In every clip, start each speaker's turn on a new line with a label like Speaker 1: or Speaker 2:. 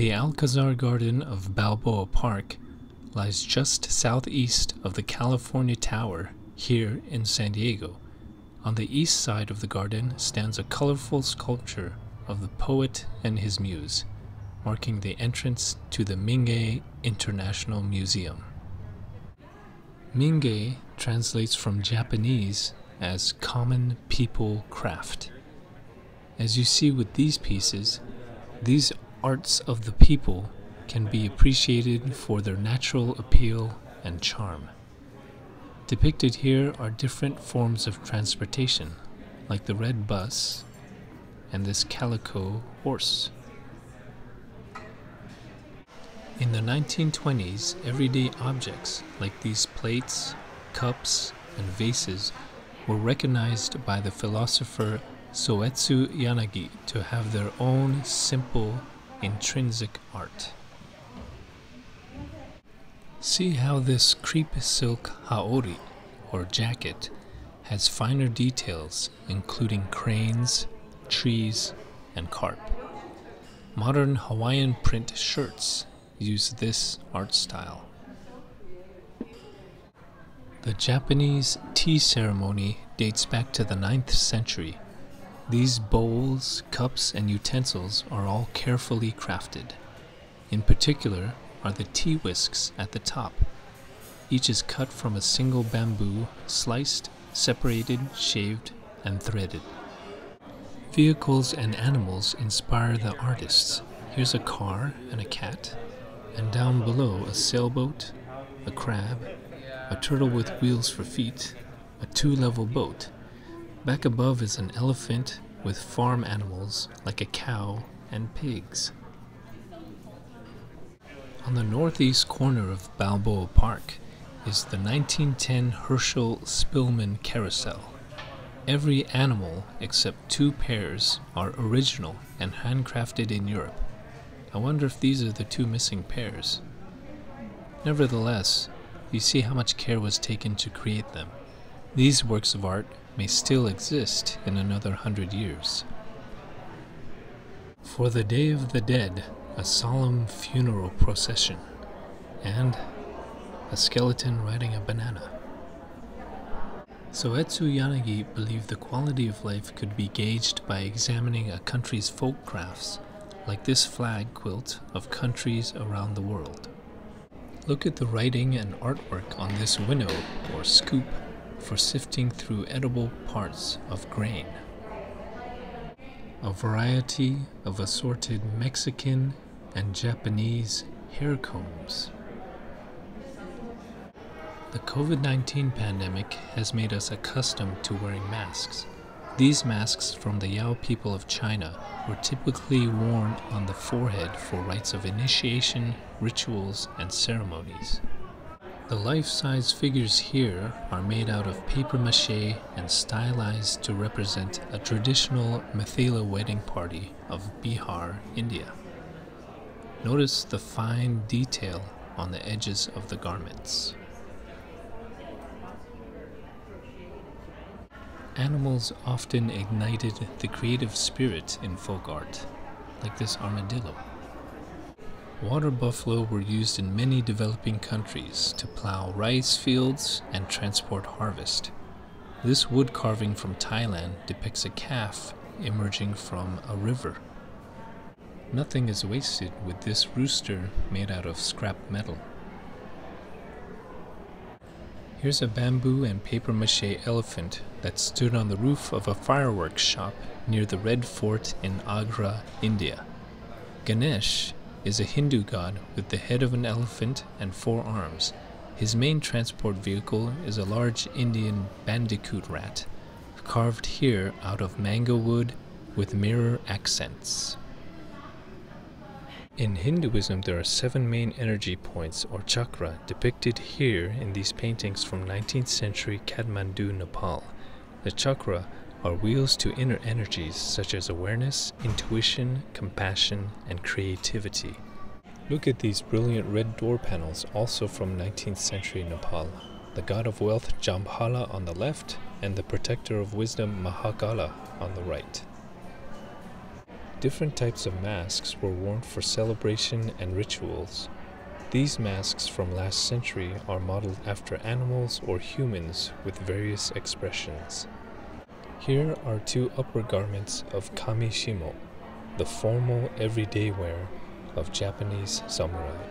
Speaker 1: The Alcazar Garden of Balboa Park lies just southeast of the California Tower here in San Diego. On the east side of the garden stands a colorful sculpture of the poet and his muse, marking the entrance to the Mingei International Museum. Mingei translates from Japanese as common people craft. As you see with these pieces, these arts of the people can be appreciated for their natural appeal and charm. Depicted here are different forms of transportation, like the red bus and this calico horse. In the 1920s, everyday objects like these plates, cups, and vases were recognized by the philosopher Soetsu Yanagi to have their own simple, intrinsic art. See how this crepe silk haori, or jacket, has finer details including cranes, trees, and carp. Modern Hawaiian print shirts use this art style. The Japanese tea ceremony dates back to the 9th century. These bowls, cups, and utensils are all carefully crafted. In particular are the tea whisks at the top. Each is cut from a single bamboo, sliced, separated, shaved, and threaded. Vehicles and animals inspire the artists. Here's a car and a cat, and down below a sailboat, a crab, a turtle with wheels for feet, a two-level boat. Back above is an elephant with farm animals like a cow and pigs. On the northeast corner of Balboa Park is the 1910 Herschel Spillman Carousel. Every animal except 2 pairs are original and handcrafted in Europe. I wonder if these are the 2 missing pairs. Nevertheless, you see how much care was taken to create them. These works of art may still exist in another 100 years. For the Day of the Dead, a solemn funeral procession, and a skeleton riding a banana. Soetsu Yanagi believed the quality of life could be gauged by examining a country's folk crafts, like this flag quilt of countries around the world. Look at the writing and artwork on this winnow or scoop for sifting through edible parts of grain. A variety of assorted Mexican and Japanese hair combs. The COVID-19 pandemic has made us accustomed to wearing masks. These masks from the Yao people of China were typically worn on the forehead for rites of initiation, rituals, and ceremonies. The life-size figures here are made out of papier-mâché and stylized to represent a traditional Mithila wedding party of Bihar, India. Notice the fine detail on the edges of the garments. Animals often ignited the creative spirit in folk art, like this armadillo. Water buffalo were used in many developing countries to plow rice fields and transport harvest. This wood carving from Thailand depicts a calf emerging from a river. Nothing is wasted with this rooster made out of scrap metal. Here's a bamboo and papier-mâché elephant that stood on the roof of a fireworks shop near the Red Fort in Agra, India. Ganesh is a Hindu god with the head of an elephant and 4 arms. His main transport vehicle is a large Indian bandicoot rat, carved here out of mango wood with mirror accents. In Hinduism, there are 7 main energy points or chakra depicted here in these paintings from 19th century Kathmandu, Nepal. The chakra are wheels to inner energies such as awareness, intuition, compassion, and creativity. Look at these brilliant red door panels, also from 19th century Nepal. The god of wealth Jambhala on the left and the protector of wisdom Mahakala on the right. Different types of masks were worn for celebration and rituals. These masks from last century are modeled after animals or humans with various expressions. Here are two upper garments of kamishimo, the formal everyday wear of Japanese samurai.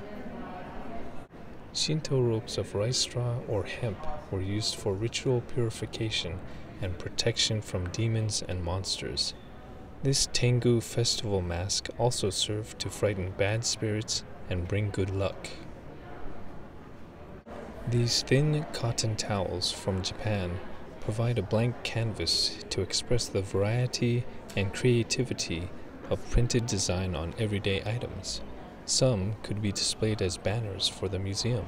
Speaker 1: Shinto ropes of rice straw or hemp were used for ritual purification and protection from demons and monsters. This Tengu festival mask also served to frighten bad spirits and bring good luck. These thin cotton towels from Japan provide a blank canvas to express the variety and creativity of printed design on everyday items. Some could be displayed as banners for the museum.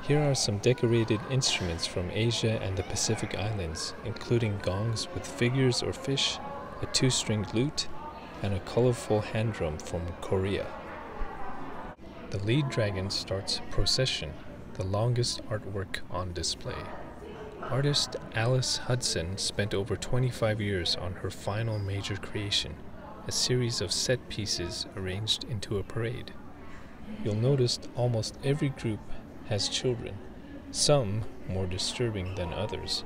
Speaker 1: Here are some decorated instruments from Asia and the Pacific Islands, including gongs with figures or fish, a two-stringed lute, and a colorful hand drum from Korea. The lead dragon starts Procession, the longest artwork on display. Artist Alice Hudson spent over 25 years on her final major creation, a series of set pieces arranged into a parade. You'll notice almost every group has children, some more disturbing than others.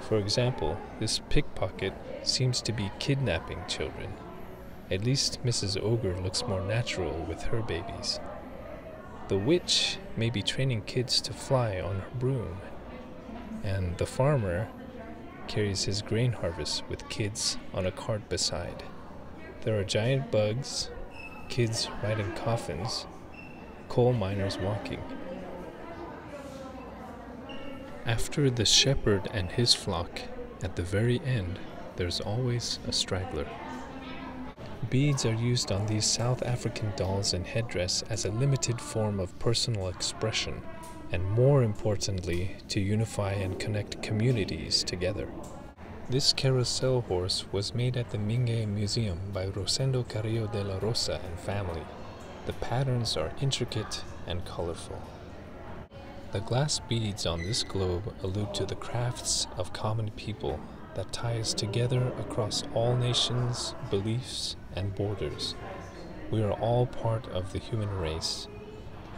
Speaker 1: For example, this pickpocket seems to be kidnapping children. At least Mrs. Ogre looks more natural with her babies. The witch may be training kids to fly on her broom, and the farmer carries his grain harvest with kids on a cart beside. There are giant bugs, kids riding coffins, coal miners walking. After the shepherd and his flock, at the very end, there's always a straggler. Beads are used on these South African dolls and headdress as a limited form of personal expression, and more importantly, to unify and connect communities together. This carousel horse was made at the Minge Museum by Rosendo Carrillo de la Rosa and family. The patterns are intricate and colorful. The glass beads on this globe allude to the crafts of common people that tie us together across all nations, beliefs, and borders. We are all part of the human race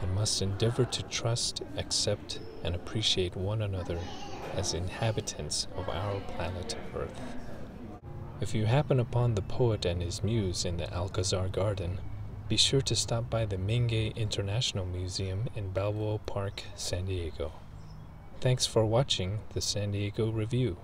Speaker 1: and must endeavor to trust, accept, and appreciate one another as inhabitants of our planet Earth. If you happen upon the poet and his muse in the Alcazar Garden, be sure to stop by the Minge International Museum in Balboa Park, San Diego. Thanks for watching the San Diego Review.